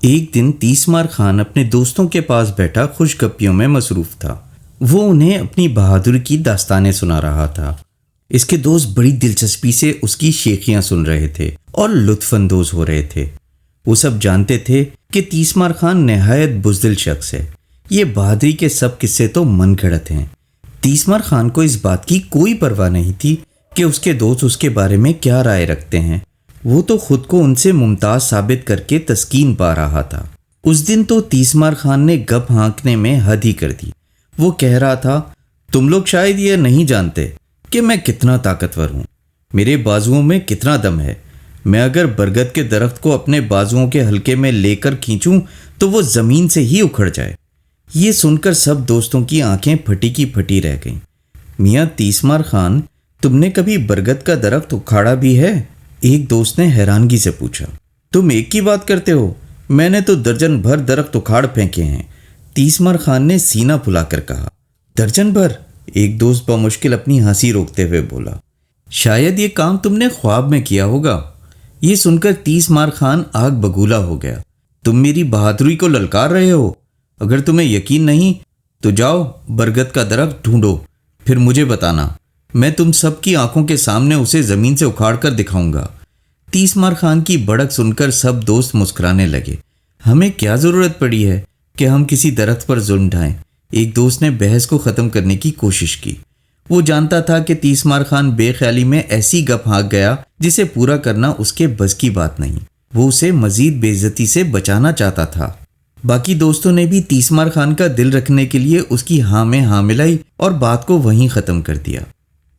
ایک دن تیسمار خان اپنے دوستوں کے پاس بیٹھا خوش گپیوں میں مصروف تھا۔ وہ انہیں اپنی بہادری کی داستانیں سنا رہا تھا۔ اس کے دوست بڑی دلچسپی سے اس کی شیخیاں سن رہے تھے اور لطف اندوز ہو رہے تھے۔ وہ سب جانتے تھے کہ تیسمار خان نہایت بزدل شخص ہے۔ یہ بہادری کے سب قصے تو من گھڑت ہیں۔ تیسمار خان کو اس بات کی کوئی پرواہ نہیں تھی کہ اس کے دوست اس کے بارے میں کیا رائے رکھتے ہیں۔ وہ تو خود کو ان سے ممتاز ثابت کر کے تسکین پا رہا تھا۔ اس دن تو تیسمار خان نے گپ ہانکنے میں حد ہی کر دی۔ وہ کہہ رہا تھا، تم لوگ شاید یہ نہیں جانتے کہ میں کتنا طاقتور ہوں، میرے بازوؤں میں کتنا دم ہے۔ میں اگر برگد کے درخت کو اپنے بازوؤں کے حلقے میں لے کر کھینچوں تو وہ زمین سے ہی اکھڑ جائے۔ یہ سن کر سب دوستوں کی آنکھیں پھٹی کی پھٹی رہ گئیں۔ میاں تیسمار خان، تم نے کبھی برگد کا درخت اکھاڑا بھی ہے؟ ایک دوست نے حیرانگی سے پوچھا۔ تم ایک کی بات کرتے ہو، میں نے تو درجن بھر درخت اکھاڑ پھینکے ہیں، تیسمار خان نے سینہ پھلا کر کہا۔ درجن بھر؟ ایک دوست بمشکل اپنی ہنسی روکتے ہوئے بولا۔ شاید یہ کام تم نے خواب میں کیا ہوگا۔ یہ سن کر تیسمار خان آگ بگولا ہو گیا۔ تم میری بہادری کو للکار رہے ہو؟ اگر تمہیں یقین نہیں تو جاؤ برگد کا درخت ڈھونڈو، پھر مجھے بتانا، میں تم سب کی آنکھوں کے سامنے اسے زمین سے اکھاڑ کر دکھاؤں گا۔ تیسمار خان کی بڑک سن کر سب دوست مسکرانے لگے۔ ہمیں کیا ضرورت پڑی ہے کہ ہم کسی درخت پر ظلم ڈھائیں؟ ایک دوست نے بحث کو ختم کرنے کی کوشش کی۔ وہ جانتا تھا کہ تیسمار خان بے خیالی میں ایسی گپ ہانک گیا جسے پورا کرنا اس کے بس کی بات نہیں۔ وہ اسے مزید بے عزتی سے بچانا چاہتا تھا۔ باقی دوستوں نے بھی تیسمار خان کا دل رکھنے کے لیے اس کی ہاں میں ہاں ملائی اور بات کو وہیں ختم کر دیا۔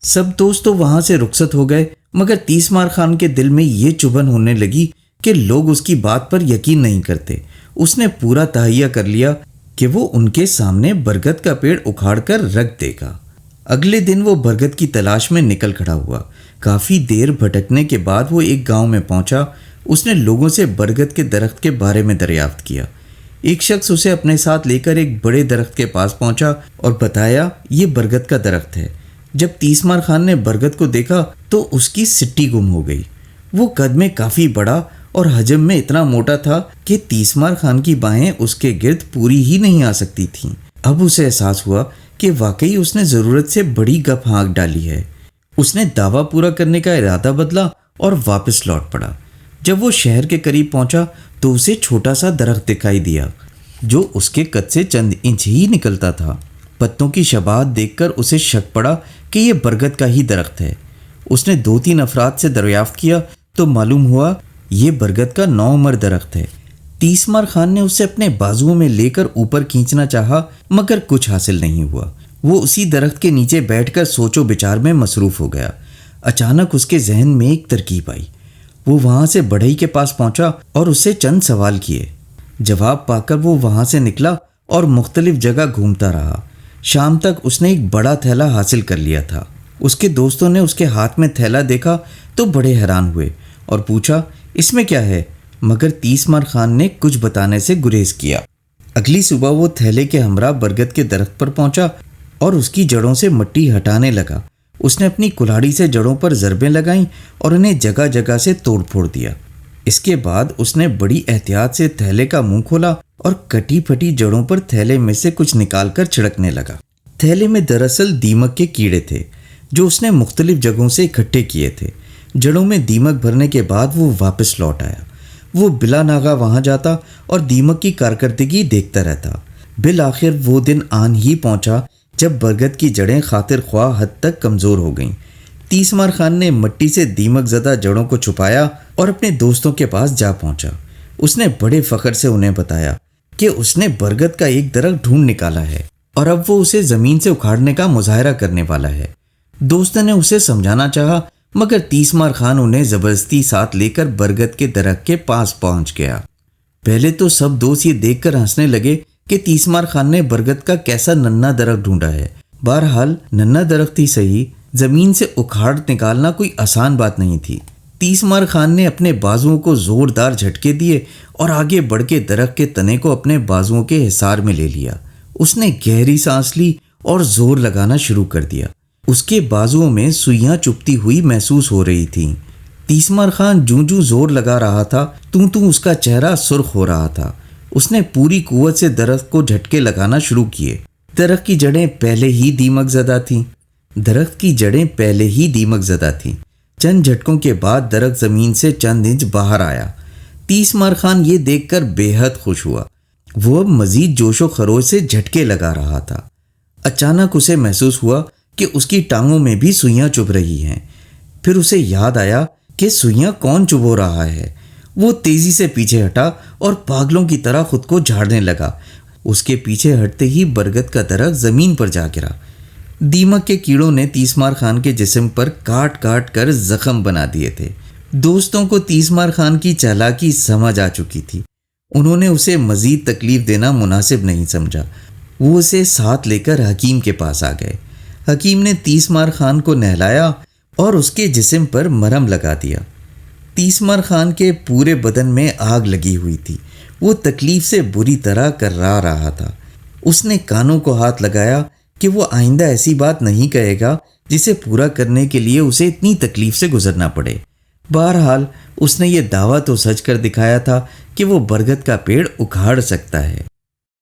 سب دوست تو وہاں سے رخصت ہو گئے، مگر تیسمار خان کے دل میں یہ چبھن ہونے لگی کہ لوگ اس کی بات پر یقین نہیں کرتے۔ اس نے پورا تہیہ کر لیا کہ وہ ان کے سامنے برگد کا پیڑ اکھاڑ کر رکھ دے گا۔ اگلے دن وہ برگد کی تلاش میں نکل کھڑا ہوا۔ کافی دیر بھٹکنے کے بعد وہ ایک گاؤں میں پہنچا۔ اس نے لوگوں سے برگد کے درخت کے بارے میں دریافت کیا۔ ایک شخص اسے اپنے ساتھ لے کر ایک بڑے درخت کے پاس پہنچا اور بتایا، یہ برگد کا درخت ہے۔ جب تیسمار خان نے برگد کو دیکھا تو اس کی سٹی گم ہو گئی۔ وہ قد میں کافی بڑا اور حجم میں اتنا موٹا تھا کہ تیسمار خان کی بائیں اس کے گرد پوری ہی نہیں آ سکتی تھیں۔ اب اسے احساس ہوا کہ واقعی اس نے ضرورت سے بڑی گپ ہانک ڈالی ہے۔ اس نے دعویٰ پورا کرنے کا ارادہ بدلا اور واپس لوٹ پڑا۔ جب وہ شہر کے قریب پہنچا تو اسے چھوٹا سا درخت دکھائی دیا جو اس کے قد سے چند انچ ہی نکلتا تھا۔ پتوں کی شباہت دیکھ کر اسے شک پڑا کہ یہ برگد کا ہی درخت ہے۔ اس نے 2-3 افراد سے دریافت کیا تو معلوم ہوا یہ برگد کا نوعمر درخت ہے۔ تیسمار خان نے اسے اپنے بازوؤں میں لے کر اوپر کھینچنا چاہا مگر کچھ حاصل نہیں ہوا۔ وہ اسی درخت کے نیچے بیٹھ کر سوچ و بچار میں مصروف ہو گیا۔ اچانک اس کے ذہن میں ایک ترکیب آئی۔ وہ وہاں سے بڑھئی کے پاس پہنچا اور اس سے چند سوال کیے۔ جواب پا کر وہ وہاں سے نکلا اور مختلف جگہ گھومتا رہا۔ شام تک اس نے ایک بڑا تھیلا حاصل کر لیا تھا۔ اس کے دوستوں نے اس کے ہاتھ میں تھیلا دیکھا تو بڑے حیران ہوئے اور پوچھا، اس میں کیا ہے؟ مگر تیسمار خان نے کچھ بتانے سے گریز کیا۔ اگلی صبح وہ تھیلے کے ہمراہ برگد کے درخت پر پہنچا اور اس کی جڑوں سے مٹی ہٹانے لگا۔ اس نے اپنی کلاڑی سے جڑوں پر ضربیں لگائیں اور انہیں جگہ جگہ سے توڑ پھوڑ دیا۔ اس کے بعد اس نے بڑی احتیاط سے تھیلے کا منہ کھولا اور کٹی پھٹی جڑوں پر تھیلے میں سے کچھ نکال کر چھڑکنے لگا۔ تھیلے میں دراصل دیمک کے کیڑے تھے جو اس نے مختلف جگہوں سے اکٹھے کیے تھے۔ جڑوں میں دیمک بھرنے کے بعد وہ واپس لوٹ آیا۔ وہ بلا ناغہ وہاں جاتا اور دیمک کی کارکردگی دیکھتا رہتا۔ بالآخر وہ دن آن ہی پہنچا جب برگد کی جڑیں خاطر خواہ حد تک کمزور ہو گئیں۔ تیسمار خان نے مٹی سے دیمک زدہ جڑوں کو چھپایا اور اپنے دوستوں کے پاس جا پہنچا۔ اس نے بڑے فخر سے انہیں بتایا کہ اس نے برگد کا ایک درخت ڈھونڈ نکالا ہے اور اب وہ اسے زمین سے اکھاڑنے کا مظاہرہ کرنے والا ہے۔ دوستوں نے اسے سمجھانا چاہا مگر تیسمار خان انہیں زبردستی ساتھ لے کر برگد کے درخت کے پاس پہنچ گیا۔ پہلے تو سب دوست یہ دیکھ کر ہنسنے لگے کہ تیسمار خان نے برگد کا کیسا ننھا درخت ڈھونڈا ہے۔ بہرحال ننھا درخت ہی صحیح، زمین سے اکھاڑ نکالنا کوئی آسان بات نہیں تھی۔ تیسمار خان نے اپنے بازوؤں کو زوردار جھٹکے دیے اور آگے بڑھ کے درخت کے تنے کو اپنے بازوؤں کے حصار میں لے لیا۔ اس نے گہری سانس لی اور زور لگانا شروع کر دیا۔ اس کے بازوؤں میں سوئیاں چبھتی ہوئی محسوس ہو رہی تھیں۔ تیسمار خان جوں جوں زور لگا رہا تھا تو اس کا چہرہ سرخ ہو رہا تھا۔ اس نے پوری قوت سے درخت کو جھٹکے لگانا شروع کیے۔ درخت کی جڑیں پہلے ہی دیمک زدہ تھیں۔ چند جھٹکوں کے بعد درخت زمین سے چند انچ باہر آیا۔ تیسمار خان یہ دیکھ کر بے حد خوش ہوا۔ وہ اب مزید جوش و خروش سے جھٹکے لگا رہا تھا۔ اچانک اسے محسوس ہوا کہ اس کی ٹانگوں میں بھی سوئیاں چبھ رہی ہیں۔ پھر اسے یاد آیا کہ سوئیاں کون چبو رہا ہے۔ وہ تیزی سے پیچھے ہٹا اور پاگلوں کی طرح خود کو جھاڑنے لگا۔ اس کے پیچھے ہٹتے ہی برگد کا درخت زمین پر جا گرا۔ دیمک کے کیڑوں نے تیسمار خان کے جسم پر کاٹ کاٹ کر زخم بنا دیے تھے۔ دوستوں کو تیسمار خان کی چالاکی سمجھ آ چکی تھی۔ انہوں نے اسے مزید تکلیف دینا مناسب نہیں سمجھا۔ وہ اسے ساتھ لے کر حکیم کے پاس آ گئے۔ حکیم نے تیسمار خان کو نہلایا اور اس کے جسم پر مرہم لگا دیا۔ تیسمار خان کے پورے بدن میں آگ لگی ہوئی تھی۔ وہ تکلیف سے بری طرح کرا رہا تھا۔ اس نے کانوں کو ہاتھ لگایا کہ وہ آئندہ ایسی بات نہیں کہے گا جسے پورا کرنے کے لیے اسے اتنی تکلیف سے گزرنا پڑے۔ بہرحال اس نے یہ دعویٰ تو سچ کر دکھایا تھا کہ وہ برگد کا پیڑ اکھاڑ سکتا ہے۔